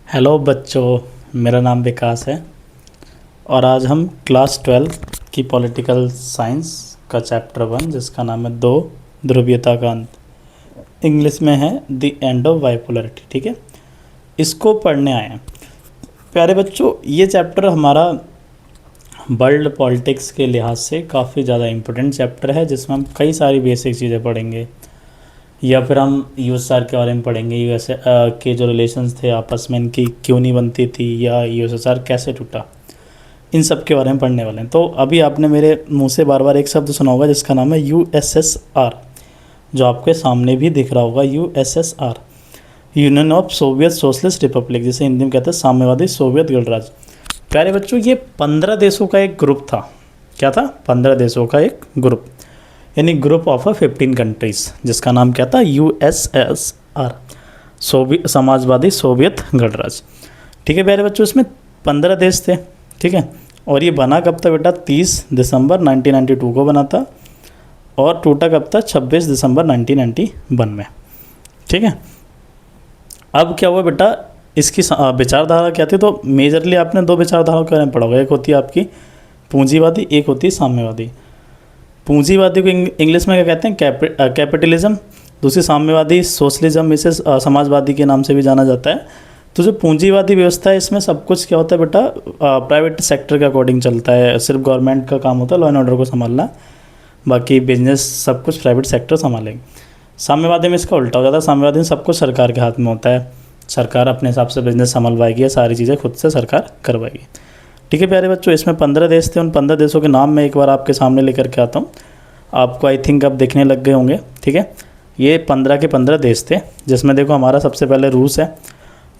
Hello बच्चों, मेरा नाम विकास है और आज हम क्लास 12 की पॉलिटिकल साइंस का चैप्टर 1 जिसका नाम है दो ध्रुवीयता का अंत, इंग्लिश में है द एंड ऑफ बाइपोलरिटी। ठीक है, इसको पढ़ने आए हैं। प्यारे बच्चों, ये चैप्टर हमारा वर्ल्ड पॉलिटिक्स के लिहाज से काफ़ी ज़्यादा इम्पोर्टेंट चैप्टर है, जिसमें हम कई सारी बेसिक चीज़ें पढ़ेंगे, या फिर हम यूएसआर के बारे में पढ़ेंगे। यूएसए के जो रिलेशंस थे आपस में, इनकी क्यों नहीं बनती थी, या यूएसएसआर कैसे टूटा, इन सब के बारे में पढ़ने वाले हैं। तो अभी आपने मेरे मुंह से बार बार एक शब्द सुना होगा जिसका नाम है यूएसएसआर, जो आपके सामने भी दिख रहा होगा। USSR, union of Soviet socialist Republic, जिसे हिंदी में कहते हैं साम्यवादी सोवियत गणराज्य। प्यारे बच्चों, ये 15 देशों का एक ग्रुप था। क्या था? 15 देशों का एक ग्रुप, यानी ग्रुप ऑफ 15 कंट्रीज़, जिसका नाम क्या था? यूएसएसआर, समाजवादी सोवियत गणराज्य। ठीक है प्यारे बच्चों, इसमें 15 देश थे। ठीक है, और ये बना कब था बेटा? 30 दिसंबर 1992 को बना था, और टूटा कब था? 26 दिसंबर 1991 में। ठीक है, अब क्या हुआ बेटा, इसकी विचारधारा क्या थी? तो मेजरली आपने दो विचारधाराओं के बारे में पढ़ा होगा। एक होती है आपकी पूंजीवादी, एक होती है साम्यवादी। पूंजीवादी को इंग्लिश में क्या कहते हैं? कैपिटलिज्म। दूसरी साम्यवादी सोशलिज्म, इसे समाजवादी के नाम से भी जाना जाता है। तो जो पूंजीवादी व्यवस्था है, इसमें सब कुछ क्या होता है बेटा? प्राइवेट सेक्टर के अकॉर्डिंग चलता है। सिर्फ गवर्नमेंट का काम होता है लॉ एंड ऑर्डर को संभालना, बाकी बिजनेस सब कुछ प्राइवेट सेक्टर संभालेगी। साम्यवादी में इसका उल्टा हो जाता है। साम्यवादी में सब कुछ सरकार के हाथ में होता है। सरकार अपने हिसाब से बिजनेस संभलवाएगी, या सारी चीज़ें खुद से सरकार करवाएगी। ठीक है प्यारे बच्चों, इसमें 15 देश थे। उन 15 देशों के नाम मैं एक बार आपके सामने लेकर के आता हूँ। आपको आई थिंक अब देखने लग गए होंगे। ठीक है, ये 15 के 15 देश थे, जिसमें देखो हमारा सबसे पहले रूस है,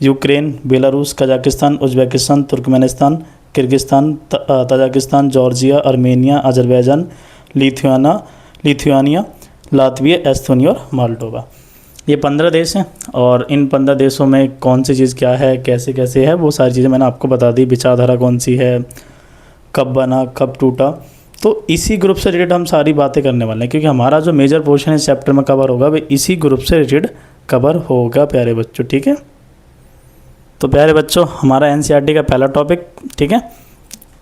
Ukraine, Belarus, Kazakhstan, Uzbekistan, Turkmenistan, Kyrgyzstan, Tajikistan, Georgia, Armenia, Azerbaijan, Lithuania, Latvia, Estonia और माल्डोवा। ये 15 देश हैं, और इन 15 देशों में कौन सी चीज़ क्या है, कैसे कैसे है, वो सारी चीज़ें मैंने आपको बता दी। विचारधारा कौन सी है, कब बना, कब टूटा, तो इसी ग्रुप से रिलेटेड हम सारी बातें करने वाले हैं, क्योंकि हमारा जो मेजर पोर्शन इस चैप्टर में कवर होगा वो इसी ग्रुप से रिलेटेड कवर होगा प्यारे बच्चों। ठीक है, तो प्यारे बच्चों, हमारा एनसीईआरटी का पहला टॉपिक, ठीक है,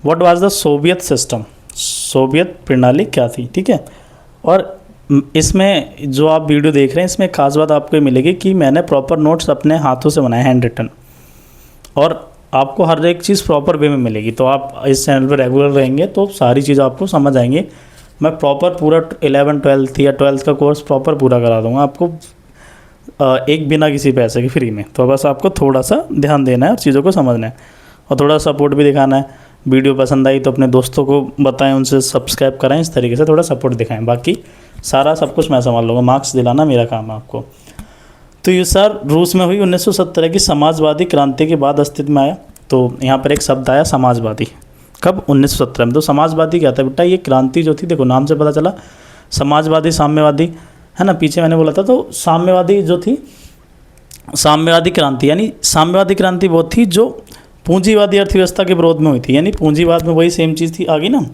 what was the Soviet system, Soviet प्रणाली क्या थी। ठीक है, और इसमें जो आप वीडियो देख रहे हैं, इसमें खास बात आपको ये मिलेगी कि मैंने प्रॉपर नोट्स अपने हाथों से बनाए, हैंड रिटन, और आपको हर एक चीज़ प्रॉपर वे में मिलेगी। तो आप इस चैनल पर रेगुलर रहेंगे तो सारी चीज़ आपको समझ आएंगी। मैं प्रॉपर पूरा 11, 12 या 12th का कोर्स प्रॉपर पूरा करा दूंगा आपको, एक बिना किसी पैसे के, फ्री में। तो बस आपको थोड़ा सा ध्यान देना है और चीज़ों को समझना है, और थोड़ा सपोर्ट भी दिखाना है। वीडियो पसंद आई तो अपने दोस्तों को बताएं, उनसे सब्सक्राइब कराएं, इस तरीके से थोड़ा सपोर्ट दिखाएं। बाकी सारा सब कुछ मैं संभाल लूँगा, मार्क्स दिलाना मेरा काम है आपको। तो ये सर रूस में हुई 1917 की समाजवादी क्रांति के बाद अस्तित्व में आया। तो यहाँ पर एक शब्द आया समाजवादी, कब? 1917 में। तो समाजवादी क्या था बेटा? ये क्रांति जो थी, देखो नाम से पता चला, समाजवादी, साम्यवादी है ना, पीछे मैंने बोला था। तो साम्यवादी जो थी, साम्यवादी क्रांति, यानी साम्यवादी क्रांति वो थी जो पूंजीवादी अर्थव्यवस्था के विरोध में हुई थी। यानी पूंजीवाद में वही सेम चीज़ थी आगे ना,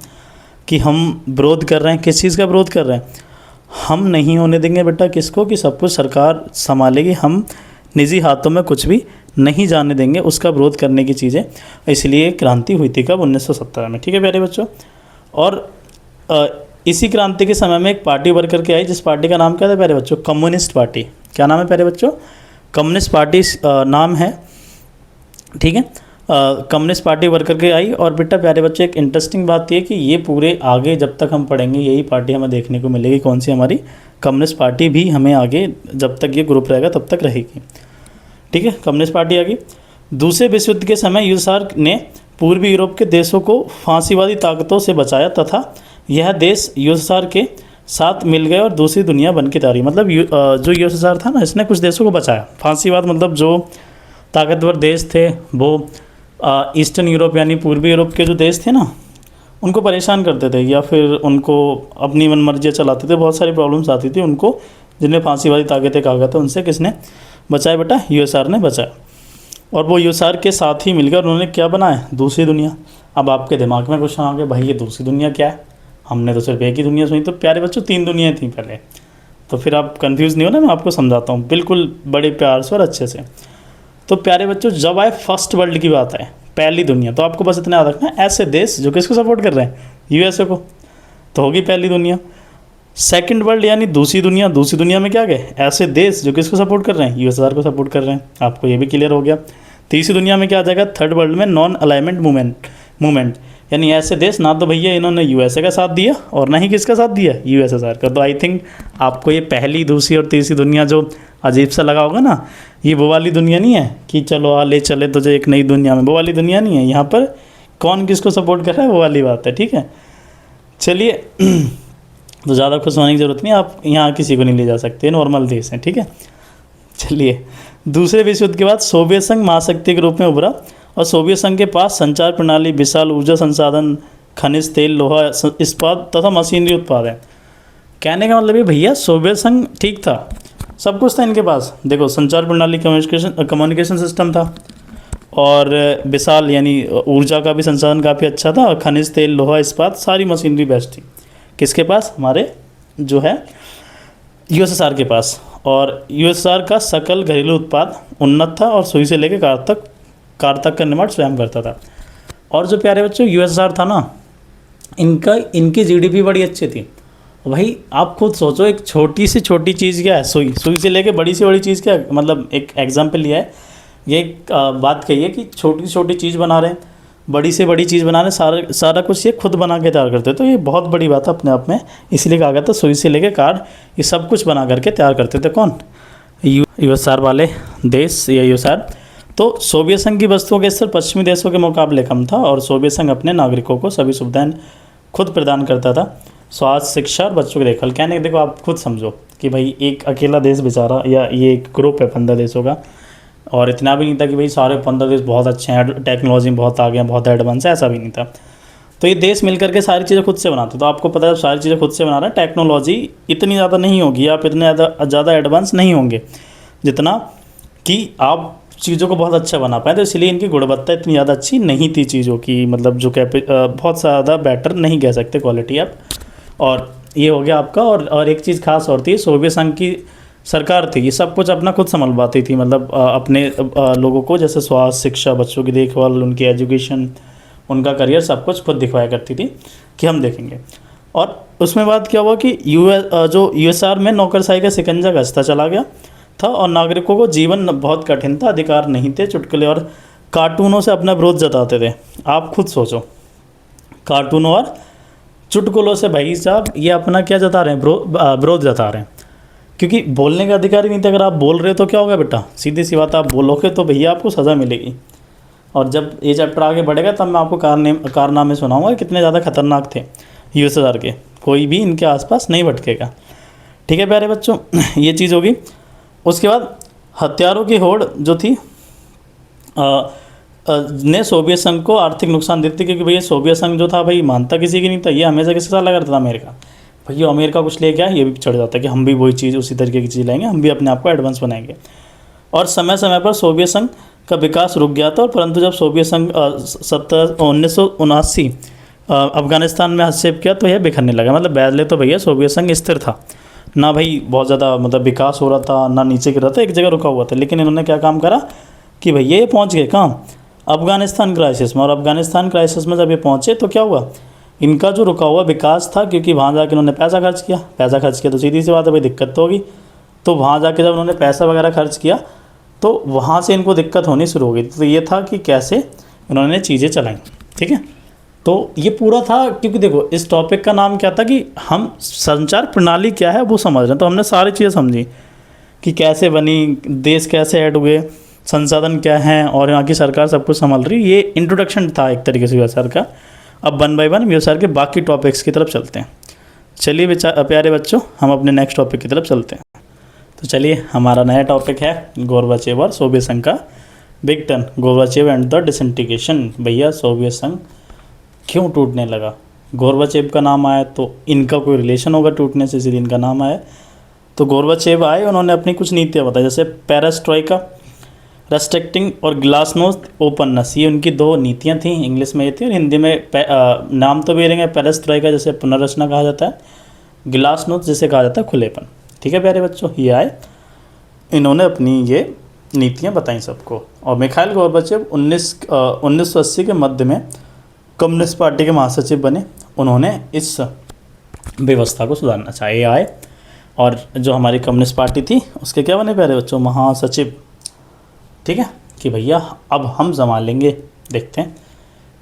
कि हम विरोध कर रहे हैं, किस चीज़ का विरोध कर रहे हैं? हम नहीं होने देंगे बेटा किसको, कि सब कुछ सरकार संभालेगी, हम निजी हाथों में कुछ भी नहीं जाने देंगे, उसका विरोध करने की चीज़ें। इसलिए क्रांति हुई थी कब? 1917 में। ठीक है प्यारे बच्चों, और इसी क्रांति के समय में एक पार्टी उभर करके आई, जिस पार्टी का नाम क्या था प्यारे बच्चों? Communist party. क्या नाम है प्यारे बच्चों? कम्युनिस्ट पार्टी नाम है। ठीक है, कम्युनिस्ट पार्टी उभर करके आई। और बेटा प्यारे बच्चों, एक इंटरेस्टिंग बात ये कि ये पूरे आगे जब तक हम पढ़ेंगे यही पार्टी हमें देखने को मिलेगी। कौन सी? हमारी कम्युनिस्ट पार्टी भी हमें आगे जब तक ये ग्रुप रहेगा तब तक रहेगी। ठीक है, कम्युनिस्ट पार्टी आ गई। दूसरे विश्व युद्ध के समय यूएसआर ने पूर्वी यूरोप के देशों को फांसीवादी ताकतों से बचाया, तथा यह देश यूएसआर के साथ मिल गए और दूसरी दुनिया बन के तैयारी। मतलब जो यूएसआर था ना, इसने कुछ देशों को बचाया। फांसीवाद मतलब जो ताकतवर देश थे वो ईस्टर्न यूरोप यानी पूर्वी यूरोप के जो देश थे ना, उनको परेशान करते थे, या फिर उनको अपनी मनमर्जियाँ चलाते थे। बहुत सारी प्रॉब्लम्स आती थी उनको, जिन्हें फांसीवादी ताकतें कहा गया था। उनसे किसने बचाया बेटा? यूएसआर ने बचाया। और वो यूएसआर के साथ ही मिलकर उन्होंने क्या बनाया? दूसरी दुनिया। अब आपके दिमाग में क्वेश्चन आ गया, भाई ये दूसरी दुनिया क्या है? हमने तो सिर्फ एक ही दुनिया सुनी। तो प्यारे बच्चों, 3 दुनियाएं थी पहले। तो फिर आप कंफ्यूज नहीं हो ना, मैं आपको समझाता हूँ बिल्कुल बड़े प्यार से और अच्छे से। तो प्यारे बच्चों जब आए फर्स्ट वर्ल्ड की बात है, पहली दुनिया, तो आपको बस इतना याद रखना है, ऐसे देश जो किसको सपोर्ट कर रहे हैं, यूएसए को, तो होगी पहली दुनिया। सेकंड वर्ल्ड यानी दूसरी दुनिया, दूसरी दुनिया में क्या गए, ऐसे देश जो किसको सपोर्ट कर रहे हैं, यूएसएसआर को सपोर्ट कर रहे हैं, आपको ये भी क्लियर हो गया। तीसरी दुनिया में क्या आ जाएगा, थर्ड वर्ल्ड में नॉन अलाइनमेंट मूवमेंट, यानी ऐसे देश ना तो भैया इन्होंने यूएसए का साथ दिया और ना ही किसका साथ दिया, यूएसएसआर का। तो आई थिंक आपको ये पहली, दूसरी और तीसरी दुनिया जो अजीब सा लगा होगा ना, ये वो वाली दुनिया नहीं है कि चलो ले चले तुझे एक नई दुनिया में, वो वाली दुनिया नहीं है। यहाँ पर कौन किसको सपोर्ट कर रहा है वो वाली बात है, ठीक है। चलिए तो ज़्यादा खुश होने की ज़रूरत नहीं, आप यहाँ किसी को नहीं ले जा सकते, नॉर्मल देश हैं, ठीक है। चलिए दूसरे विश्व युद्ध के बाद सोवियत संघ महाशक्ति के रूप में उभरा और सोवियत संघ के पास संचार प्रणाली, विशाल ऊर्जा संसाधन, खनिज तेल, लोहा, इस्पात तथा मशीनरी उत्पाद है। कहने का मतलब ये भैया सोवियत संघ ठीक था, सब कुछ था इनके पास। देखो संचार प्रणाली, कम्युनिकेशन सिस्टम था, और विशाल यानी ऊर्जा का भी संसाधन काफ़ी अच्छा था, और खनिज तेल, लोहा, इस्पात, सारी मशीनरी बेस्ट थी। किसके पास, हमारे जो है यूएसएसआर के पास। और यूएसएसआर का सकल घरेलू उत्पाद उन्नत था और सुई से लेकर कार तक का निर्माण स्वयं करता था। और जो प्यारे बच्चों यूएसएसआर था ना, इनकी जीडीपी बड़ी अच्छी थी। भाई आप खुद सोचो, एक छोटी से छोटी चीज़ क्या है, सुई से लेकर बड़ी से बड़ी चीज़ क्या है, मतलब एक एग्जाम्पल लिया है, ये एक बात कही है कि छोटी से छोटी चीज़ बना रहे हैं, बड़ी से बड़ी चीज़ बना रहे हैं, सारा कुछ ये खुद बना के तैयार करते हैं। तो ये बहुत बड़ी बात है अपने आप में, इसलिए कहा गया था सुई से लेकर कार, ये सब कुछ बना करके तैयार करते थे। कौन, यूएसआर वाले देश या यूएसआर। तो सोवियत संघ की वस्तुओं के स्तर पश्चिमी देशों के मुकाबले कम था, और सोवियत संघ अपने नागरिकों को सभी सुविधाएं खुद प्रदान करता था, स्वास्थ्य, शिक्षा और बच्चों की देखभाल। कहने देखो आप खुद समझो कि भाई एक अकेला देश बेचारा, या ये एक ग्रुप है 15 देशों का, और इतना भी नहीं था कि भाई सारे 15 देश बहुत अच्छे हैं, टेक्नोलॉजी में बहुत आगे हैं, बहुत एडवांस है, ऐसा भी नहीं था। तो ये देश मिलकर के सारी चीज़ें खुद से बनाते। तो आपको पता है सारी चीज़ें खुद से बना रहा है, टेक्नोलॉजी इतनी ज़्यादा नहीं होगी, आप इतने ज़्यादा एडवांस नहीं होंगे जितना कि आप चीज़ों को बहुत अच्छा बना पाए। तो इसलिए इनकी गुणवत्ता इतनी ज़्यादा अच्छी नहीं थी चीज़ों की, मतलब जो बहुत ज़्यादा बेटर नहीं कह सकते क्वालिटी आप। और ये हो गया आपका। और एक चीज़ खास और थी, सोवियत संघ की सरकार थी, ये सब कुछ अपना खुद संभलवाती थी, मतलब अपने लोगों को, जैसे स्वास्थ्य, शिक्षा, बच्चों की देखभाल, उनकी एजुकेशन, उनका करियर, सब कुछ खुद दिखवाया करती थी कि हम देखेंगे। और उसमें बात क्या हुआ कि जो यूएसआर में नौकरशाही का शिकंजा कसता चला गया था, और नागरिकों को जीवन बहुत कठिन था, अधिकार नहीं थे, चुटकुले और कार्टूनों से अपना विरोध जताते थे। आप खुद सोचो, कार्टूनों और चुटकुलों से भाई साहब ये अपना क्या जता रहे हैं, विरोध जता रहे हैं, क्योंकि बोलने का अधिकार ही नहीं था। अगर आप बोल रहे हो तो क्या होगा बेटा, सीधी सी बात, आप बोलोगे तो भैया आपको सज़ा मिलेगी। और जब ये चैप्टर आगे बढ़ेगा तब मैं आपको कारनामे सुनाऊंगा कितने ज़्यादा खतरनाक थे यूएसएसआर के, कोई भी इनके आसपास नहीं भटकेगा। ठीक है प्यारे बच्चों, ये चीज़ होगी। उसके बाद हथियारों की होड़ जो थी ने सोवियत संघ को आर्थिक नुकसान देती थी, क्योंकि भैया सोवियत संघ जो था भाई मानता किसी की नहीं था, ये हमेशा किसके साथ लगा रहता था, अमेरिका। भैया अमेरिका कुछ ले गया, ये भी चढ़ जाता है कि हम भी वही चीज़, उसी तरीके की चीज़ लाएंगे, हम भी अपने आप को एडवांस बनाएंगे। और समय समय पर सोवियत संघ का विकास रुक गया था, और परंतु जब सोवियत संघ 1979 अफगानिस्तान में हस्तक्षेप किया तो यह बिखरने लगा। मतलब पहले तो भैया सोवियत संघ स्थिर था ना, भाई बहुत ज़्यादा मतलब विकास हो रहा था ना, नीचे गिर रहा था, एक जगह रुका हुआ था। लेकिन इन्होंने क्या काम करा कि भैया ये पहुँच गए कहाँ, अफगानिस्तान क्राइसिस में। और अफगानिस्तान क्राइसिस में जब ये पहुँचे तो क्या हुआ, इनका जो रुका हुआ विकास था, क्योंकि वहाँ जाके उन्होंने पैसा खर्च किया तो सीधी सी बात है भाई दिक्कत तो होगी। तो वहाँ जाके जब उन्होंने पैसा वगैरह खर्च किया तो वहाँ से इनको दिक्कत होनी शुरू हो गई। तो ये था कि कैसे इन्होंने चीज़ें चलाई, ठीक है। तो ये पूरा था, क्योंकि देखो इस टॉपिक का नाम क्या था कि हम संचार प्रणाली क्या है वो समझ रहे हैं। तो हमने सारी चीज़ें समझी कि कैसे बनी, देश कैसे ऐड हुए, संसाधन क्या हैं, और यहाँ की सरकार सब कुछ संभाल रही। ये इंट्रोडक्शन था एक तरीके से यूएसआर का। अब 1 बाय 1 यूएसआर के बाकी टॉपिक्स की तरफ चलते हैं। चलिए प्यारे बच्चों, हम अपने नेक्स्ट टॉपिक की तरफ चलते हैं। तो चलिए, हमारा नया टॉपिक है गोर्बाचेव और सोवियत संघ का big turn, Gorbachev and the disintegration. भैया सोवियत संघ क्यों टूटने लगा, गोर्बाचेव का नाम आया तो इनका कोई रिलेशन होगा टूटने से, इसीलिए इनका नाम आया। तो गोर्बाचेव आए, उन्होंने अपनी कुछ नीतियाँ बताई, जैसे पेरेस्ट्रोइका, रेस्ट्रिक्टिंग और ग्लासनोस्ट ओपननेस। ये उनकी 2 नीतियाँ थी, इंग्लिश में ये थी और हिंदी में नाम तो भी रहेंगे। पेरेस्ट्रोइका जैसे पुनर्रचना कहा जाता है, ग्लासनोस्ट जिसे कहा जाता है खुलेपन। ठीक है प्यारे बच्चों, ये आए, इन्होंने अपनी ये नीतियाँ बताई सबको। और मिखाइल गोर्बाचेव 1980 के मध्य में कम्युनिस्ट पार्टी के महासचिव बने। उन्होंने इस व्यवस्था को सुधारना चाहिए आए, और जो हमारी कम्युनिस्ट पार्टी थी उसके क्या बने प्यारे बच्चों, महासचिव। ठीक है, कि भैया अब हम संभालेंगे। देखते हैं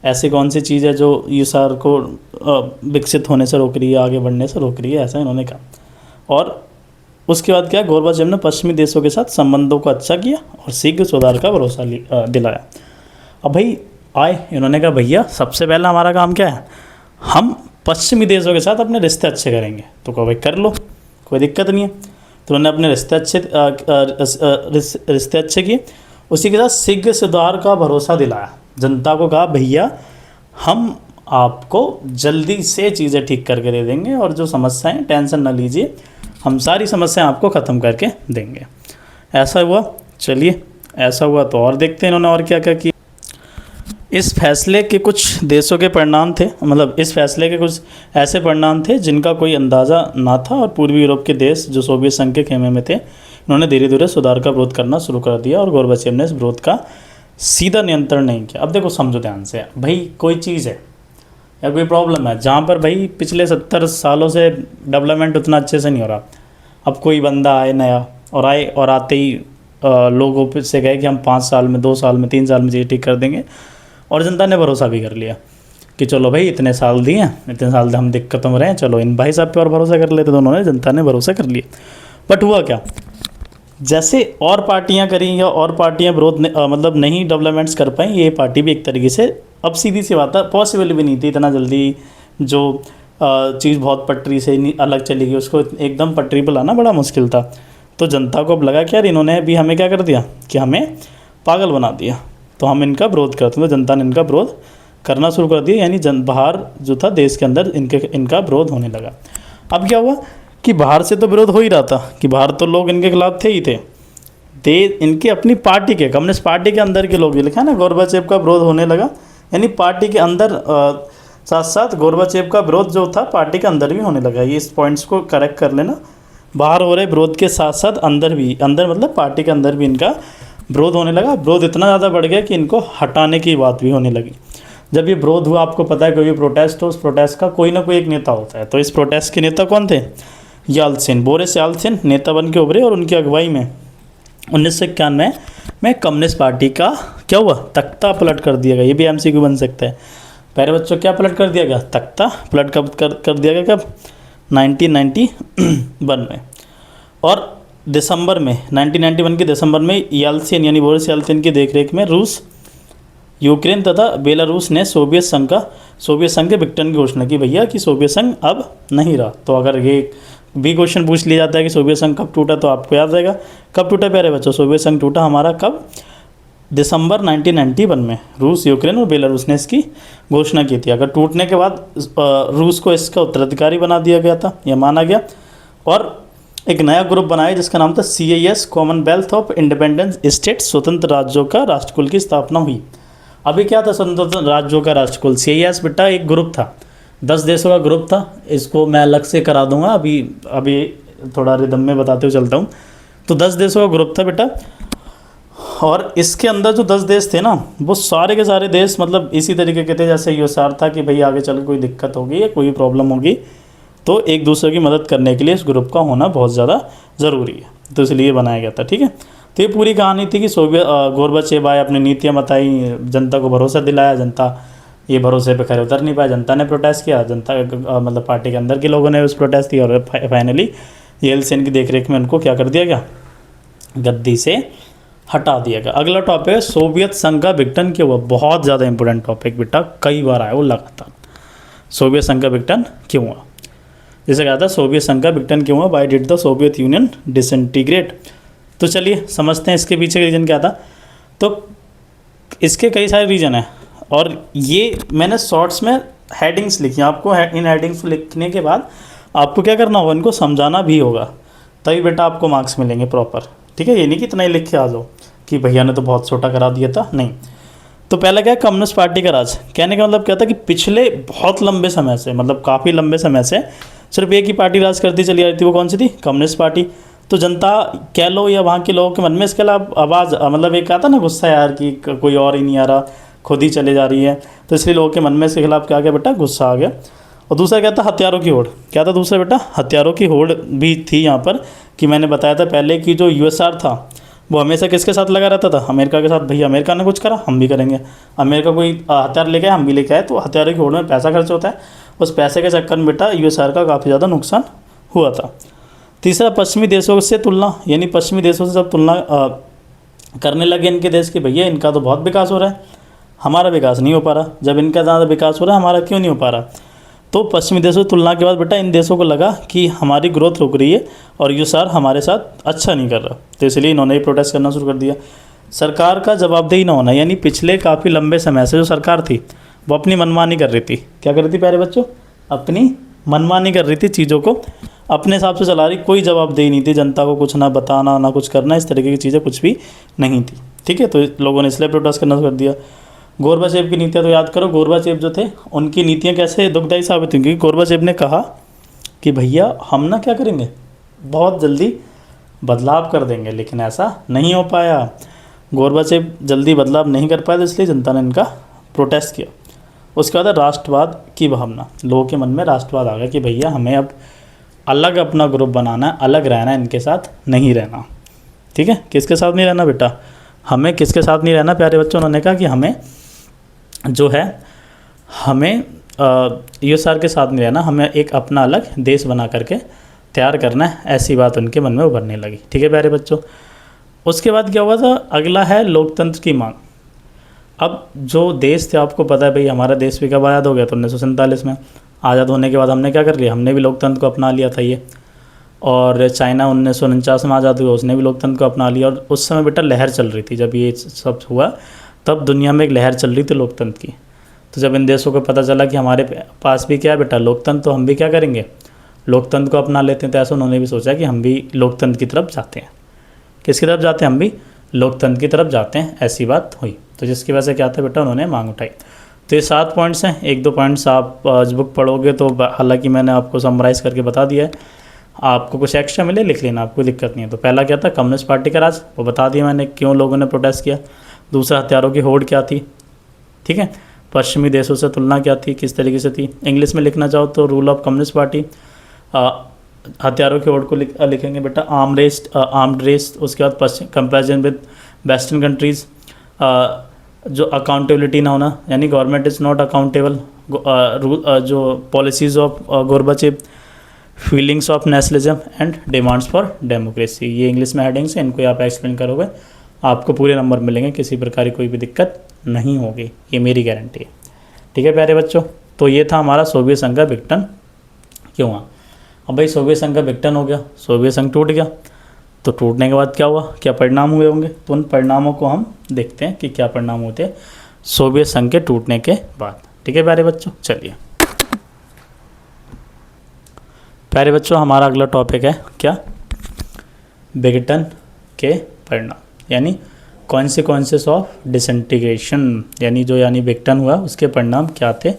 ऐसी कौन सी चीज़ है जो यूएसआर को विकसित होने से रोक रही है, आगे बढ़ने से रोक रही है, ऐसा इन्होंने कहा। और उसके बाद क्या, गोर्बाचेव ने पश्चिमी देशों के साथ संबंधों को अच्छा किया और शीघ्र सुधार का भरोसा दिलाया। अब भाई आए, इन्होंने कहा भैया सबसे पहला हमारा काम क्या है, हम पश्चिमी देशों के साथ अपने रिश्ते अच्छे करेंगे। तो कहो भाई कर लो, कोई दिक्कत नहीं है। तो उन्होंने अपने रिश्ते अच्छे किए, उसी के साथ शीघ्र सुधार का भरोसा दिलाया। जनता को कहा भैया हम आपको जल्दी से चीज़ें ठीक करके दे देंगे, और जो समस्याएं टेंशन ना लीजिए, हम सारी समस्याएं आपको ख़त्म करके देंगे। ऐसा हुआ। चलिए ऐसा हुआ तो और देखते हैं इन्होंने और क्या क्या किया। इस फैसले के कुछ देशों के परिणाम थे, मतलब इस फैसले के कुछ ऐसे परिणाम थे जिनका कोई अंदाज़ा ना था, और पूर्वी यूरोप के देश जो सोवियत संघ के खेमे में थे, इन्होंने धीरे धीरे सुधार का विरोध करना शुरू कर दिया, और गोर्बाचेव ने इस विरोध का सीधा नियंत्रण नहीं किया। अब देखो समझो ध्यान से, भाई कोई चीज़ है या कोई प्रॉब्लम है जहाँ पर भाई पिछले 70 सालों से डेवलपमेंट उतना अच्छे से नहीं हो रहा। अब कोई बंदा आए नया, और आते ही लोगों से कहे कि हम 5 साल में, 2 साल में, 3 साल में चीज़ ठीक कर देंगे, और जनता ने भरोसा भी कर लिया कि चलो भाई इतने साल दिए, इतने साल हम दिक्कतों में रहे, चलो इन भाई साहब पे और भरोसा कर लेते। तो उन्होंने, जनता ने भरोसा कर लिया। बट हुआ क्या, जैसे और पार्टियां करी या और पार्टियां विरोध मतलब नहीं डेवलपमेंट्स कर पाई, ये पार्टी भी एक तरीके से, अब सीधी सी बात है, पॉसिबल भी नहीं थी इतना जल्दी। जो चीज़ बहुत पटरी से अलग चली गई, उसको एकदम पटरी पर लाना बड़ा मुश्किल था। तो जनता को अब लगा कि यार इन्होंने भी हमें क्या कर दिया, कि हमें पागल बना दिया, तो हम इनका विरोध करते हैं। तो जनता ने इनका विरोध करना शुरू कर दिया, यानी बाहर जो था देश के अंदर इनका विरोध होने लगा। अब क्या हुआ कि बाहर से तो विरोध हो ही रहा था, कि बाहर तो लोग इनके खिलाफ थे ही थे, इनके अपनी पार्टी के, कम्युनिस्ट पार्टी के अंदर के लोग, ये लिखा है ना, गोर्बाचेव का विरोध होने लगा, यानी पार्टी के अंदर साथ साथ गोर्बाचेव का विरोध जो था पार्टी के अंदर भी होने लगा। ये इस पॉइंट्स को करेक्ट कर लेना, बाहर हो रहे विरोध के साथ साथ अंदर भी, अंदर मतलब पार्टी के अंदर भी इनका विरोध होने लगा। विरोध इतना ज़्यादा बढ़ गया कि इनको हटाने की बात भी होने लगी। जब ये विरोध हुआ, आपको पता है कोई भी प्रोटेस्ट हो, उस प्रोटेस्ट का कोई ना कोई एक नेता होता है। तो इस प्रोटेस्ट के नेता कौन थे, याल्त्सिन, बोरिस याल्त्सिन नेता बन के उभरे, और उनकी अगुवाई में 1991 में कम्युनिस्ट पार्टी का क्या हुआ, तख्ता पलट कर दिया गया। ये भी एमसीक्यू बन सकता है। पहले बच्चों क्या पलट कर दिया गया, तख्ता पलट कर दिया गया कब, 1991 में। और दिसंबर में 1991 के दिसंबर में याल्त्सिन यानी बोरिस याल्त्सिन की देखरेख में रूस, यूक्रेन तथा बेलारूस ने सोवियत संघ के विघटन की घोषणा की। भैया कि सोवियत संघ अब नहीं रहा। तो अगर ये भी क्वेश्चन पूछ लिया जाता है कि सोवियत संघ कब टूटा, तो आपको याद रहेगा कब टूटा प्यारे बच्चों, सोवियत संघ टूटा हमारा कब, दिसंबर 1991 में। रूस, यूक्रेन और बेलारूस ने इसकी घोषणा की थी। अगर टूटने के बाद रूस को इसका उत्तराधिकारी बना दिया गया था, यह माना गया, और एक नया ग्रुप बनाया जिसका नाम था CIS, Commonwealth of independent states, स्वतंत्र राज्यों का राष्ट्रकुल की स्थापना हुई। अभी क्या था स्वतंत्र राज्यों का राष्ट्रकुल, CIS बेटा एक ग्रुप था, 10 देशों का ग्रुप था। इसको मैं अलग से करा दूंगा, अभी थोड़ा रिदम में बताते हुए चलता हूँ। तो 10 देशों का ग्रुप था बेटा, और इसके अंदर जो 10 देश थे ना, वो सारे के सारे देश मतलब इसी तरीके के थे जैसे यूएसआर था, कि भाई आगे चल कोई दिक्कत होगी या कोई प्रॉब्लम होगी तो एक दूसरे की मदद करने के लिए इस ग्रुप का होना बहुत ज़्यादा ज़रूरी है। तो इसलिए बनाया गया था। ठीक है, तो ये पूरी कहानी थी कि गोर्बाचेव आए, अपनी नीतियाँ बताई, जनता को भरोसा दिलाया, जनता ये भरोसे पे खरे उतर नहीं पाया, जनता ने प्रोटेस्ट किया, जनता मतलब पार्टी के अंदर के लोगों ने उस प्रोटेस्ट किया, और फाइनली येल्त्सिन की देखरेख में उनको क्या कर दिया गया, गद्दी से हटा दिया गया। अगला टॉपिक है सोवियत संघ का विघटन क्यों हुआ। बहुत ज़्यादा इंपॉर्टेंट टॉपिक बेटा, कई बार आया वो लगातार। सोवियत संघ का विघटन क्यों हुआ, जैसे कहा था सोवियत संघ का विघटन क्यों हुआ, why did the Soviet union disintegrate. तो चलिए समझते हैं इसके पीछे का रीज़न क्या था। तो इसके कई सारे रीज़न हैं, और ये मैंने शॉर्ट्स में हेडिंग्स लिखी हैं। आपको इन हेडिंग्स लिखने के बाद आपको क्या करना होगा, इनको समझाना भी होगा, तभी बेटा आपको मार्क्स मिलेंगे प्रॉपर। ठीक है, ये नहीं कि इतना ही लिख के आ जाओ कि भैया ने तो बहुत छोटा करा दिया था, नहीं। तो पहला क्या है, कम्युनिस्ट पार्टी का राज। कहने का मतलब क्या था कि पिछले बहुत लंबे समय से, मतलब काफ़ी लंबे समय से सिर्फ एक ही पार्टी राज करती चली आ रही थी। वो कौन सी थी, कम्युनिस्ट पार्टी। तो जनता कह लो या वहाँ के लोगों के मन में इसके खिलाफ आवाज़, मतलब एक आता ना गुस्सा यार कि कोई और ही नहीं आ रहा, खुद ही चले जा रही है, तो इसलिए लोगों के मन में इसके खिलाफ क्या आ गया बेटा, गुस्सा आ गया। और दूसरा क्या था, हथियारों की होड़। क्या था दूसरा बेटा, हथियारों की होड़ भी थी यहाँ पर, कि मैंने बताया था पहले कि जो यूएसआर था वो हमेशा किसके साथ लगा रहता था, अमेरिका के साथ। भैया अमेरिका ने कुछ करा हम भी करेंगे, अमेरिका कोई हथियार लेके आए हम भी लेके आए, तो हथियारों की होड़ में पैसा खर्च होता है, उस पैसे के चक्कर में बेटा यूएसआर का काफ़ी ज़्यादा नुकसान हुआ था। तीसरा, पश्चिमी देशों से तुलना, यानी पश्चिमी देशों से जब तुलना करने लगे इनके देश की, भैया इनका तो बहुत विकास हो रहा है, हमारा विकास नहीं हो पा रहा, जब इनका ज़्यादा विकास हो रहा है हमारा क्यों नहीं हो पा रहा। तो पश्चिमी देशों की तुलना के बाद बेटा इन देशों को लगा कि हमारी ग्रोथ रुक रही है और यूएसआर हमारे साथ अच्छा नहीं कर रहा, तो इसलिए इन्होंने भी प्रोटेस्ट करना शुरू कर दिया। सरकार का जवाबदेही न होना, यानी पिछले काफ़ी लंबे समय से जो सरकार थी वो अपनी मनमानी कर रही थी। क्या कर रही थी प्यारे बच्चों, अपनी मनमानी कर रही थी, चीज़ों को अपने हिसाब से चला रही, कोई जवाबदेही नहीं थी, जनता को कुछ ना बताना ना कुछ करना, इस तरीके की चीज़ें कुछ भी नहीं थी। ठीक है, तो लोगों ने इसलिए प्रोटेस्ट करना शुरू कर दिया। गोरबाचेव की नीतियाँ, तो याद करो गोरबाचेव जो थे उनकी नीतियाँ कैसे दुखदायी साबित हुई, क्योंकि गोरबाचेव ने कहा कि भैया हम ना क्या करेंगे, बहुत जल्दी बदलाव कर देंगे, लेकिन ऐसा नहीं हो पाया। गोरबाचेव जल्दी बदलाव नहीं कर पाया, तो इसलिए जनता ने इनका प्रोटेस्ट किया। उसके बाद राष्ट्रवाद की भावना, लोगों के मन में राष्ट्रवाद आ गया कि भैया हमें अब अलग अपना ग्रुप बनाना है, अलग रहना है, इनके साथ नहीं रहना। ठीक है, किसके साथ नहीं रहना बेटा, हमें किसके साथ नहीं रहना प्यारे बच्चों, उन्होंने कहा कि हमें जो है हमें यूएसआर के साथ नहीं रहना, हमें एक अपना अलग देश बना करके तैयार करना है, ऐसी बात उनके मन में उभरने लगी। ठीक है प्यारे बच्चों, उसके बाद क्या हुआ था, अगला है लोकतंत्र की मांग। अब जो देश थे, आपको पता है भाई हमारा देश भी कब आज़ाद हो गया, तो 1947 में। आज़ाद होने के बाद हमने क्या कर लिया, हमने भी लोकतंत्र को अपना लिया था ये। और चाइना 1949 में आज़ाद हुआ, उसने भी लोकतंत्र को अपना लिया। और उस समय बेटा लहर चल रही थी, जब ये सब हुआ तब दुनिया में एक लहर चल रही थी लोकतंत्र की। तो जब इन देशों को पता चला कि हमारे पास भी क्या है बेटा लोकतंत्र, तो हम भी क्या करेंगे, लोकतंत्र को अपना लेते हैं। तो ऐसा उन्होंने भी सोचा कि हम भी लोकतंत्र की तरफ जाते हैं। किसकी तरफ जाते हैं, हम भी लोकतंत्र की तरफ जाते हैं, ऐसी बात हुई। तो जिसकी वजह से क्या था बेटा, उन्होंने मांग उठाई। तो ये 7 पॉइंट्स हैं, 1-2 पॉइंट्स आप बुक पढ़ोगे तो हालांकि मैंने आपको समराइज़ करके बता दिया है, आपको कुछ एक्स्ट्रा मिले लिख लेना, आपको दिक्कत नहीं है। तो पहला क्या था, कम्युनिस्ट पार्टी का राज, वो बता दिया मैंने क्यों लोगों ने प्रोटेस्ट किया। दूसरा, हथियारों की होड़ क्या थी। ठीक है, पश्चिमी देशों से तुलना क्या थी, किस तरीके से थी। इंग्लिश में लिखना चाहो तो रूल ऑफ कम्युनिस्ट पार्टी। हथियारों की होड़ को लिखेंगे बेटा आर्म्ड रेस। उसके बाद पश्चिम कंपेरिजन विद वेस्टर्न कंट्रीज़, जो अकाउंटेबिलिटी ना होना, यानी गवर्नमेंट इज़ नॉट अकाउंटेबल, जो policies of Gorbachev, feelings of nationalism and demands for democracy. ये इंग्लिश में हेडिंग्स हैं, इनको आप एक्सप्लेन करोगे आपको पूरे नंबर मिलेंगे, किसी प्रकार की कोई भी दिक्कत नहीं होगी, ये मेरी गारंटी है। ठीक है प्यारे बच्चों, तो ये था हमारा सोवियत संघ का विघटन क्यों हुआ। अब भाई सोवियत संघ का विघटन हो गया, सोवियत संघ टूट गया, तो टूटने के बाद क्या हुआ, क्या परिणाम हुए होंगे, तो उन परिणामों को हम देखते हैं कि क्या परिणाम होते हैं सोवियत संघ के टूटने के बाद। ठीक है प्यारे बच्चों, चलिए प्यारे बच्चों, हमारा अगला टॉपिक है क्या, विघटन के परिणाम, यानी कॉन्सिक्वेंसेस ऑफ डिसइंटीग्रेशन, यानी विघटन हुआ उसके परिणाम क्या थे,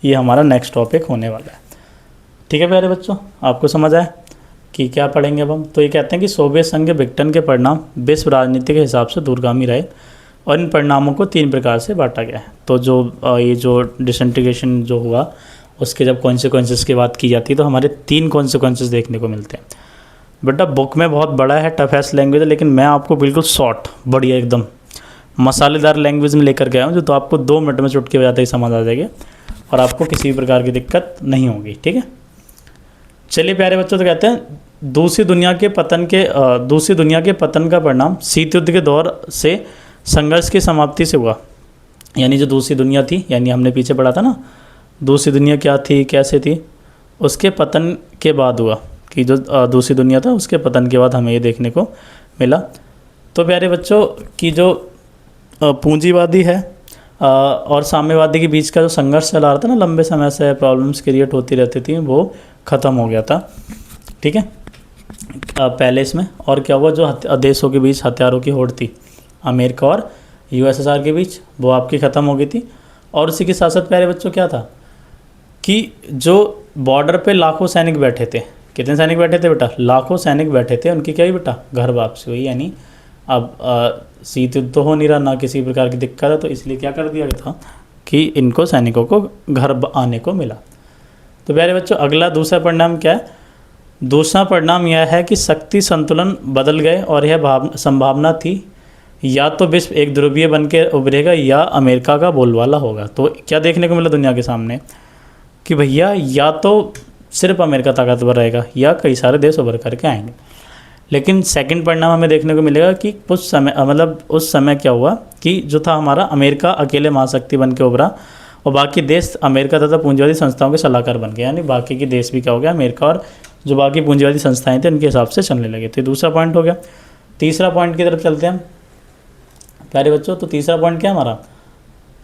ये हमारा नेक्स्ट टॉपिक होने वाला है। ठीक है प्यारे बच्चों, आपको समझ आया कि क्या पढ़ेंगे अब हम। तो ये कहते हैं कि सोवियत संघ के विघटन के परिणाम विश्व राजनीति के हिसाब से दूरगामी रहे और इन परिणामों को 3 प्रकार से बांटा गया है। तो ये जो डिसइंटीग्रेशन जो हुआ उसके जब कॉन्सिक्वेंसेस की बात की जाती है तो हमारे 3 कॉन्सिक्वेंसेस देखने को मिलते हैं। बेटा बुक में बहुत बड़ा है, टफेस्ट लैंग्वेज है, लेकिन मैं आपको बिल्कुल शॉर्ट बढ़िया एकदम मसालेदार लैंग्वेज में लेकर गया हूँ, जो तो आपको 2 मिनट में चुटकी बजाते ही समझ आ जाएगी और आपको किसी भी प्रकार की दिक्कत नहीं होगी। ठीक है, चलिए प्यारे बच्चों, तो कहते हैं दूसरी दुनिया के पतन का परिणाम शीत युद्ध के दौर से संघर्ष की समाप्ति से हुआ। यानी जो दूसरी दुनिया थी, यानी हमने पीछे पढ़ा था ना दूसरी दुनिया क्या थी कैसे थी, उसके पतन के बाद हुआ कि जो दूसरी दुनिया था उसके पतन के बाद हमें ये देखने को मिला। तो प्यारे बच्चों की जो पूंजीवादी है और साम्यवादी के बीच का जो संघर्ष चला रहा था ना, लंबे समय से प्रॉब्लम्स क्रिएट होती रहती थी, वो ख़त्म हो गया था। ठीक है, पहले इसमें और क्या हुआ, जो देशों के बीच हथियारों की होड़ थी अमेरिका और यूएसएसआर के बीच, वो आपकी ख़त्म हो गई थी। और उसी के साथ साथ प्यारे बच्चों क्या था कि जो बॉर्डर पे लाखों सैनिक बैठे थे, कितने सैनिक बैठे थे बेटा? लाखों सैनिक बैठे थे। उनकी क्या हुई बेटा? घर वापसी हुई। यानी अब शीत युद्ध तो हो नहीं रहा, ना किसी प्रकार की दिक्कत है, तो इसलिए क्या कर दिया गया था कि इनको सैनिकों को घर आने को मिला। तो प्यारे बच्चों, अगला दूसरा परिणाम क्या है? दूसरा परिणाम यह है कि शक्ति संतुलन बदल गए और यह संभावना थी या तो विश्व एक ध्रुवीय बन के उभरेगा या अमेरिका का बोलबाला होगा। तो क्या देखने को मिला दुनिया के सामने कि भैया या तो सिर्फ अमेरिका ताकतवर रहेगा या कई सारे देश उभर करके आएंगे। लेकिन सेकंड परिणाम हमें देखने को मिलेगा कि कुछ समय मतलब उस समय क्या हुआ कि जो था हमारा अमेरिका अकेले महाशक्ति बन के उभरा और बाकी देश अमेरिका तथा पूंजीवादी संस्थाओं के सलाहकार बन गए। यानी बाकी के देश भी क्या हो गया? अमेरिका और जो बाकी पूंजीवादी संस्थाएं थे उनके हिसाब से चलने लगे थे। दूसरा पॉइंट हो गया। तीसरा पॉइंट की तरफ चलते हैं हम प्यारे बच्चों। तो तीसरा पॉइंट क्या हमारा?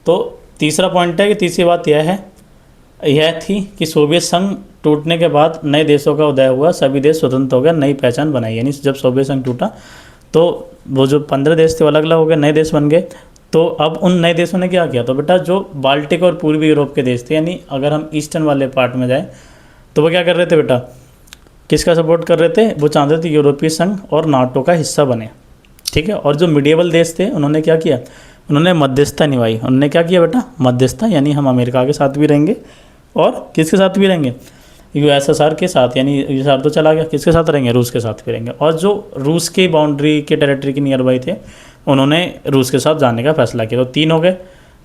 तो तीसरा पॉइंट है कि तीसरी बात यह थी कि सोवियत संघ टूटने के बाद नए देशों का उदय हुआ, सभी देश स्वतंत्र हो गए, नई पहचान बनाई। यानी जब सोवियत संघ टूटा तो वो जो 15 देश थे अलग अलग हो गए, नए देश बन गए। तो अब उन नए देशों ने क्या किया? तो बेटा जो बाल्टिक और पूर्वी यूरोप के देश थे, यानी अगर हम ईस्टर्न वाले पार्ट में जाए तो वो क्या कर रहे थे बेटा? किसका सपोर्ट कर रहे थे? वो चाहते थे यूरोपीय संघ और नाटो का हिस्सा बने, ठीक है। और जो मिडिएवल देश थे उन्होंने क्या किया? उन्होंने मध्यस्थता निभाई। उन्होंने क्या किया बेटा? मध्यस्थता, यानी हम अमेरिका के साथ भी रहेंगे और किसके साथ भी रहेंगे? यूएसएसआर के साथ। यानी यूएसएसआर तो चला गया, किसके साथ रहेंगे? रूस के साथ भी रहेंगे। और जो रूस के बाउंड्री के टेरिटरी के नियर बाई थे उन्होंने रूस के साथ जाने का फैसला किया। तो 3 हो गए,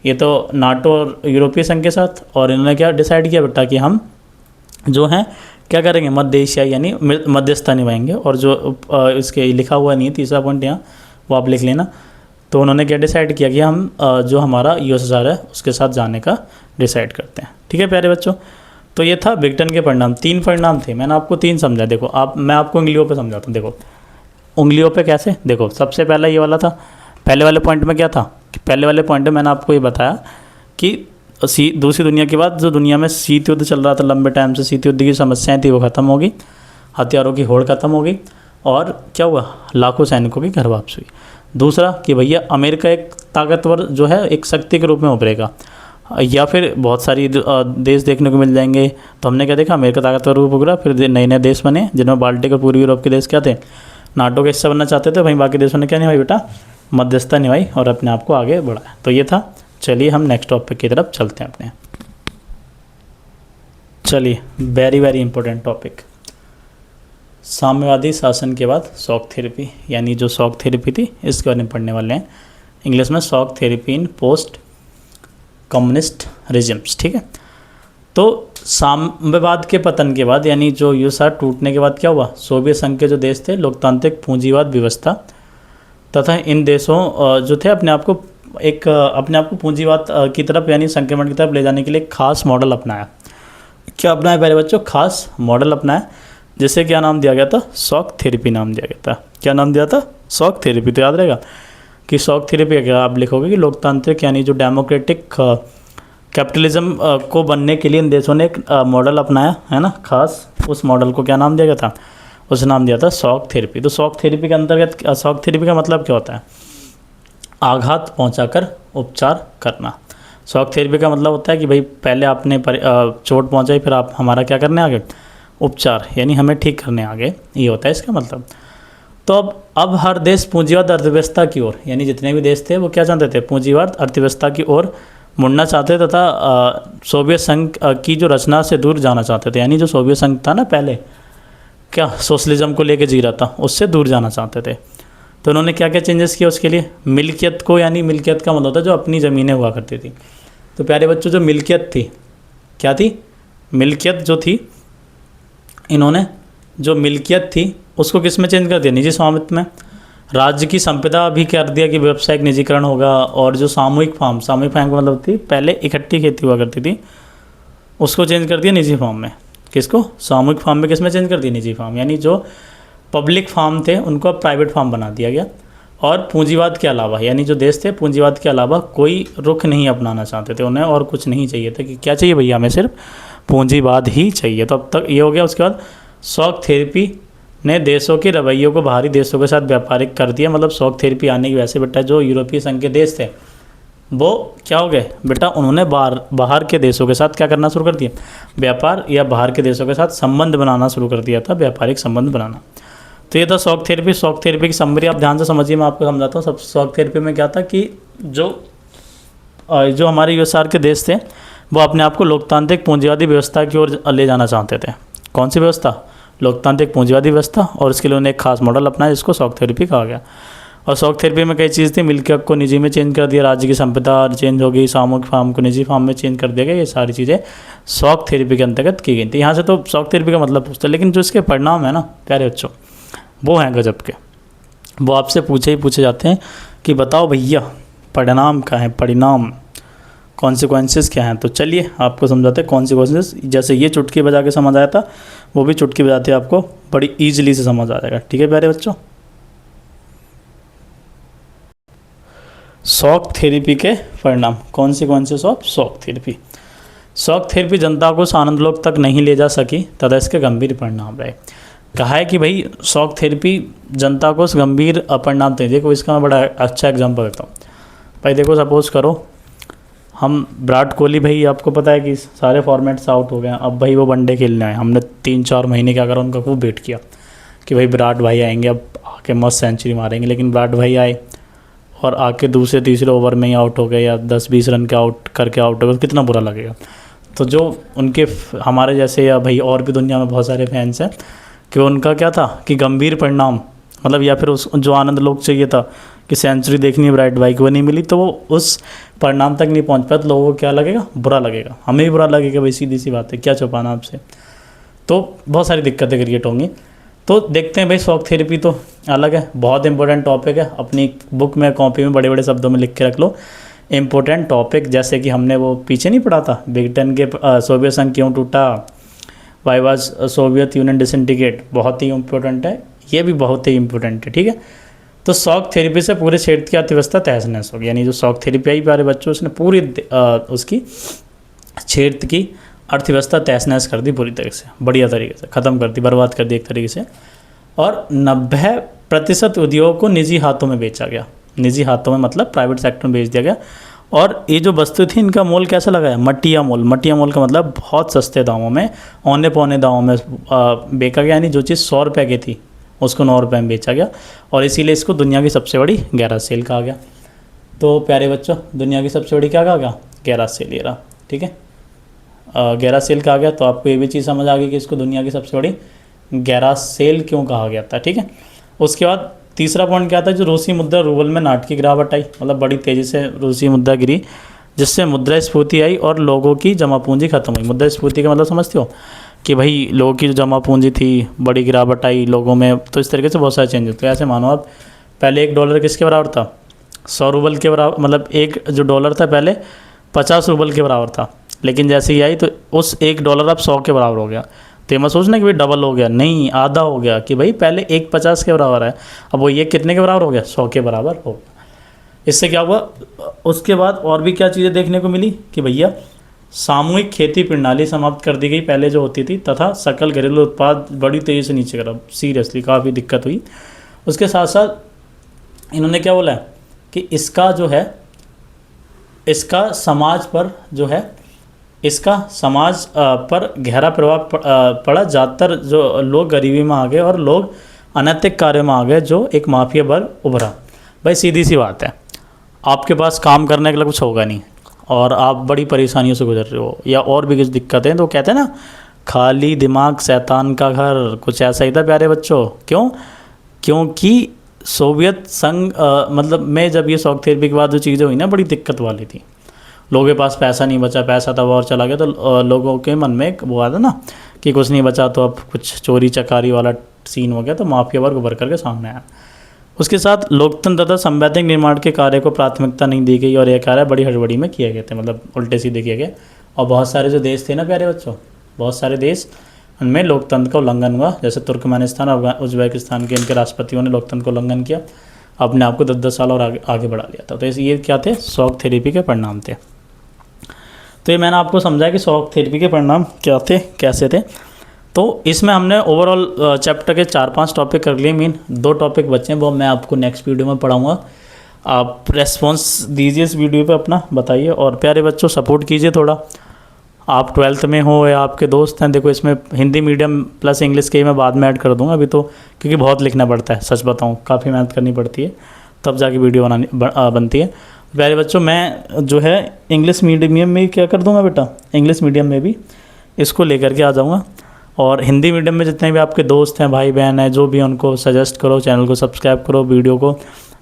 ये तो नाटो और यूरोपीय संघ के साथ। और इन्होंने क्या डिसाइड किया बेटा कि हम जो हैं क्या करेंगे? मध्य एशिया यानी मध्यस्थता निभाएंगे। और जो इसके लिखा हुआ नहीं है तीसरा पॉइंट यहाँ, वो आप लिख लेना। तो उन्होंने क्या डिसाइड किया कि हम जो हमारा यूएसएसआर है उसके साथ जाने का डिसाइड करते हैं, ठीक है प्यारे बच्चों। तो ये था बिगटन के परिणाम। 3 परिणाम थे, मैंने आपको 3 समझा। देखो मैं आपको उंगलियों पे समझाता हूँ। देखो उंगलियों पे कैसे? देखो सबसे पहला ये वाला था। पहले वाले पॉइंट में क्या था कि पहले वाले पॉइंट में मैंने आपको ये बताया कि दूसरी दुनिया के बाद जो दुनिया में शीत युद्ध चल रहा था लंबे टाइम से, शीत युद्ध की समस्याएं थी वो ख़त्म हो गई, हथियारों की होड़ ख़त्म हो गई और क्या हुआ? लाखों सैनिकों की घर वापसी हुई। दूसरा कि भैया अमेरिका एक ताकतवर जो है एक शक्ति के रूप में उभरेगा या फिर बहुत सारी देश देखने को मिल जाएंगे। तो हमने क्या देखा? अमेरिका ताकतवर रूप उभरा, फिर नए नए देश बने जिनमें बाल्टिक और पूर्वी यूरोप के देश क्या थे? नाटो का हिस्सा बनना चाहते थे। वहीं बाकी देशों ने क्या निभाई बेटा? मध्यस्थता निभाई और अपने आप को आगे बढ़ाया। तो ये था। चलिए हम नेक्स्ट टॉपिक की तरफ चलते हैं अपने। चलिए वेरी वेरी इंपॉर्टेंट टॉपिक, साम्यवादी शासन के बाद शॉक थेरेपी। यानी जो शॉक थेरेपी थी इसके बारे में पढ़ने वाले हैं। इंग्लिश में शॉक थेरेपी इन पोस्ट कम्युनिस्ट रिजिम्स, ठीक है। तो साम्यवाद के पतन के बाद यानी जो यूएसएसआर टूटने के बाद क्या हुआ? सोवियत संघ के जो देश थे लोकतांत्रिक पूंजीवाद व्यवस्था तथा इन देशों जो थे अपने आप को पूंजीवाद की तरफ यानी संक्रमण की तरफ ले जाने के लिए खास मॉडल अपनाया। क्या अपनाया प्यारे बच्चों? खास मॉडल अपनाया, जिसे क्या नाम दिया गया था? शॉक थेरेपी नाम दिया गया था। क्या नाम दिया था? Shock therapy. तो याद रहेगा कि शॉक थेरेपी क्या आप लिखोगे कि लोकतांत्रिक यानी जो डेमोक्रेटिक कैपिटलिज्म को बनने के लिए इन देशों ने एक मॉडल अपनाया है ना खास। उस मॉडल को क्या नाम दिया गया था? उस नाम दिया था शॉक थेरेपी। तो शॉक थेरेपी के अंतर्गत शॉक थेरेपी का मतलब क्या होता है? आघात पहुंचाकर उपचार करना। शॉक थेरेपी का मतलब होता है कि भाई पहले आपने चोट पहुंचाई, फिर आप हमारा क्या करने आगे? उपचार, यानी हमें ठीक करने आगे, ये होता है इसका मतलब। तो अब हर देश पूंजीवाद अर्थव्यवस्था की ओर, यानी जितने भी देश थे वो क्या चाहते थे? पूंजीवाद अर्थव्यवस्था की ओर मुड़ना चाहते तथा सोवियत संघ की जो रचना से दूर जाना चाहते थे। यानी जो सोवियत संघ था ना पहले, क्या सोशलिज्म को लेके जी रहा था, उससे दूर जाना चाहते थे। तो उन्होंने क्या क्या चेंजेस किया उसके लिए? मिल्कियत को, यानी मिल्कियत का मतलब होता है जो अपनी ज़मीनें हुआ करती थी। तो प्यारे बच्चों जो मिल्कियत थी, क्या थी? मिल्कियत जो थी, इन्होंने जो मिल्कियत थी उसको किस में चेंज कर दिया? निजी स्वामित्व में। राज्य की संपदा भी कर दिया कि व्यावसायिक निजीकरण होगा। और जो सामूहिक फार्म का मतलब थी पहले इकट्ठी खेती हुआ करती थी, उसको चेंज कर दिया निजी फार्म में। किसको? सामूहिक फार्म में किस में चेंज कर दिया? निजी फार्म। यानी जो पब्लिक फार्म थे उनको अब प्राइवेट फार्म बना दिया गया। और पूंजीवाद के अलावा, यानी जो देश थे पूंजीवाद के अलावा कोई रुख नहीं अपनाना चाहते थे, उन्हें और कुछ नहीं चाहिए था। कि क्या चाहिए भैया? हमें सिर्फ पूंजीवाद ही चाहिए। तो अब तक ये हो गया। उसके बाद शॉक थेरेपी ने देशों के रवैयों को बाहरी देशों के साथ व्यापारिक कर दिया। मतलब शॉक थेरेपी आने की वजह से बेटा जो यूरोपीय संघ के देश थे वो क्या हो गए बेटा, उन्होंने बाहर के देशों के साथ क्या करना शुरू कर दिया, व्यापार, या बाहर के देशों के साथ संबंध बनाना शुरू कर दिया था, व्यापारिक संबंध बनाना। तो ये था शॉक थेरेपी। शॉक थेरेपी की समरी आप ध्यान से समझिए, मैं आपको समझाता हूँ। सब शॉक थेरेपी में क्या था कि जो हमारे यूएसआर के देश थे वो अपने आप को लोकतांत्रिक पूंजीवादी व्यवस्था की ओर ले जाना चाहते थे। कौन सी व्यवस्था? लोकतांत्रिक पूंजीवादी व्यवस्था। और इसके लिए उन्होंने एक खास मॉडल अपनाया जिसको शॉक थेरेपी कहा गया। और शॉक थेरेपी में कई चीज़ थी, मिल्क हक को निजी में चेंज कर दिया, राज्य की संपदा चेंज हो गई, सामूहिक फार्म को निजी फार्म में चेंज कर दिया गया। ये सारी चीज़ें शॉक थेरेपी के अंतर्गत की गई थी। यहाँ से तो शॉक थेरेपी का मतलब पूछते हैं, लेकिन जो इसके परिणाम है ना प्यारे बच्चों, वो हैं गजब के। वो आपसे पूछे जाते हैं कि बताओ भैया परिणाम क्या है, परिणाम कॉन्सिक्वेंसेस क्या हैं। तो चलिए आपको समझाते हैं कॉन्सिक्वेंसेस। जैसे ये चुटकी बजा के समझ आया था, वो भी चुटकी बजाते आपको बड़ी ईजिली से समझ आ जाएगा। ठीक है प्यारे बच्चों। शॉक थेरेपी के परिणाम, consequences of shock therapy. Shock therapy जनता को आनंदलोक तक नहीं ले जा सकी तथा इसके गंभीर परिणाम रहे। कहा है कि भाई शॉक थेरेपी जनता को गंभीर परिणाम थे। देखो इसका मैं बड़ा अच्छा एग्जांपल देता हूँ भाई। देखो सपोज करो हम विराट कोहली, भाई आपको पता है कि सारे फॉर्मेट्स आउट हो गए हैं, अब भाई वो वनडे खेलने आए। हमने 3-4 महीने क्या करा, उनका खूब वेट किया कि भाई विराट भाई आएंगे, अब आके मस्त सेंचुरी मारेंगे। लेकिन विराट भाई आए और आके दूसरे तीसरे ओवर में ही आउट हो गए, या 10-20 रन के आउट करके आउट हो गए, तो कितना बुरा लगेगा। तो जो उनके हमारे जैसे, या भाई और भी दुनिया में बहुत सारे फैंस हैं कि उनका क्या था कि गंभीर परिणाम, मतलब या फिर उस जो आनंद लोग चाहिए था कि सेंचुरी देखनी है विराट भाई को, वो नहीं मिली, तो वो उस परिणाम तक नहीं पहुंच पाया। तो लोगों को क्या लगेगा, बुरा लगेगा, हमें भी बुरा लगेगा भाई, सीधी सी बात है, क्या छुपाना आपसे। तो बहुत सारी दिक्कतें क्रिएट होंगी। तो देखते हैं भाई, शॉक थेरेपी तो अलग है, बहुत इंपॉर्टेंट टॉपिक है। अपनी बुक में कॉपी में बड़े बड़े शब्दों में लिख के रख लो, इम्पोर्टेंट टॉपिक। जैसे कि हमने वो पीछे नहीं पढ़ा था, ब्रिटेन के सोवियत संघ क्यों टूटा, why was Soviet union disintegrate, बहुत ही इम्पोर्टेंट है, ये भी बहुत ही इम्पोर्टेंट है। ठीक है। तो शॉक थेरेपी से पूरे क्षेत्र की अर्थव्यवस्था तहस नहस होगी। यानी जो शॉक थेरेपी आई प्यारे बच्चों, उसने पूरी उसकी क्षेत्र की अर्थव्यवस्था तहस नहस कर दी पूरी तरीके से, बढ़िया तरीके से ख़त्म कर दी, बर्बाद कर दी एक तरीके से। और 90% उद्योग को निजी हाथों में बेचा गया। निजी हाथों में मतलब प्राइवेट सेक्टर में बेच दिया गया। और ये जो वस्तु थी, इनका मोल कैसा लगाया, मटिया मोल। मटिया मोल का मतलब बहुत सस्ते दामों में, औने पौने दामों में बेचा गया। यानी जो चीज़ 100 रुपये की थी उसको 9 रुपये में बेचा गया। और इसीलिए इसको दुनिया की सबसे बड़ी गैराज सेल कहा गया। तो प्यारे बच्चों, दुनिया की सबसे बड़ी क्या कहा गया, गैराज सेल। ये रहा। ठीक है, गैराज सेल कहा गया। तो आपको ये भी चीज़ समझ आ गई कि इसको दुनिया की सबसे बड़ी गैराज सेल क्यों कहा गया था। ठीक है। उसके बाद तीसरा पॉइंट क्या था, जो रूसी मुद्रा रूबल में नाटकीय गिरावट आई, मतलब बड़ी तेज़ी से रूसी मुद्रा गिरी, जिससे मुद्रास्फीति आई और लोगों की जमा पूंजी खत्म हुई। मुद्रास्फीति का मतलब समझते हो कि भाई लोगों की जो जमा पूंजी थी, बड़ी गिरावट आई लोगों में। तो इस तरीके से बहुत सारे चेंज होते हैं। ऐसे मानो आप, पहले $1 किसके बराबर था, 100 रूबल के बराबर, मतलब एक जो डॉलर था पहले 50 रूबल के बराबर था। लेकिन जैसे ही आई तो उस $1 अब 100 के बराबर हो गया। तो ये मत सोचना कि भाई डबल हो गया, नहीं, आधा हो गया। कि भाई पहले 1 50 के बराबर है, अब वो ये कितने के बराबर हो गया, 100 के बराबर हो गया। इससे क्या हुआ, उसके बाद और भी क्या चीज़ें देखने को मिली कि भैया सामूहिक खेती प्रणाली समाप्त कर दी गई पहले जो होती थी, तथा सकल घरेलू उत्पाद बड़ी तेज़ी से नीचे गिरा। सीरियसली काफ़ी दिक्कत हुई। उसके साथ साथ इन्होंने क्या बोला है कि इसका जो है, इसका समाज पर जो है, इसका समाज पर गहरा प्रभाव पड़ा। ज़्यादातर जो लोग गरीबी में आ गए और लोग अनैतिक कार्यों में आ गए, जो एक माफिया वर्ग उभरा। भाई सीधी सी बात है, आपके पास काम करने के लिए कुछ होगा नहीं और आप बड़ी परेशानियों से गुजर रहे हो, या और भी कुछ दिक्कतें, तो कहते हैं ना, खाली दिमाग शैतान का घर। कुछ ऐसा ही था प्यारे बच्चों। क्यों? क्योंकि सोवियत संघ मतलब में जब ये शॉक थेरेपी के बाद जो चीज़ें हुई ना, बड़ी दिक्कत वाली थी। लोगों के पास पैसा नहीं बचा, पैसा था वो और चला गया। तो लोगों के मन में एक वो आता ना कि कुछ नहीं बचा, तो अब कुछ चोरी चकारी वाला सीन हो गया। तो माफिया वर्ग उभर करके सामने आया। उसके साथ लोकतंत्र तथा संवैधानिक निर्माण के कार्य को प्राथमिकता नहीं दी गई, और यह कार्य बड़ी हड़बड़ी में किए गए थे, मतलब उल्टे सीधे किए गए। और बहुत सारे जो देश थे ना प्यारे बच्चों, बहुत सारे देश, उनमें लोकतंत्र का उल्लंघन हुआ। जैसे तुर्कमेनिस्तान और उज्बेकिस्तान के इनके राष्ट्रपतियों ने लोकतंत्र का उल्लंघन किया, अपने आप को 10-10 साल और आगे बढ़ा लिया था। तो ये क्या थे, शॉक थेरेपी के परिणाम थे। तो ये मैंने आपको समझाया कि शॉक थेरेपी के परिणाम क्या थे, कैसे थे। तो इसमें हमने ओवरऑल चैप्टर के 4-5 टॉपिक कर लिए। मीन 2 टॉपिक बचे हैं, वो मैं आपको नेक्स्ट वीडियो में पढ़ाऊँगा। आप रेस्पॉन्स दीजिए इस वीडियो पे अपना, बताइए। और प्यारे बच्चों सपोर्ट कीजिए थोड़ा, आप 12th में हो या आपके दोस्त हैं। देखो इसमें हिंदी मीडियम प्लस इंग्लिश के ही मैं बाद में ऐड कर दूंगा अभी तो, क्योंकि बहुत लिखना पड़ता है, सच बताऊं काफ़ी मेहनत करनी पड़ती है, तब जाके वीडियो बनती है। प्यारे बच्चों मैं जो है इंग्लिश मीडियम में क्या कर दूंगा बेटा, इंग्लिश मीडियम में भी इसको लेकर के आ जाऊँगा। और हिंदी मीडियम में जितने भी आपके दोस्त हैं, भाई बहन हैं, जो भी, उनको सजेस्ट करो, चैनल को सब्सक्राइब करो, वीडियो को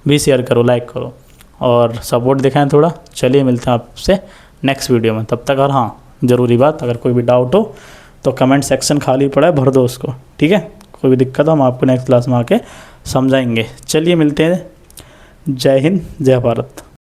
भी शेयर करो, लाइक करो और सपोर्ट दिखाएं थोड़ा। चलिए मिलते हैं आपसे नेक्स्ट वीडियो में, तब तक। और हाँ, ज़रूरी बात, अगर कोई भी डाउट हो तो कमेंट सेक्शन खाली पड़ा है, भर दो उसको, ठीक है। कोई भी दिक्कत हो हम आपको नेक्स्ट क्लास में आके समझाएंगे। चलिए मिलते हैं। जय हिंद, जय भारत।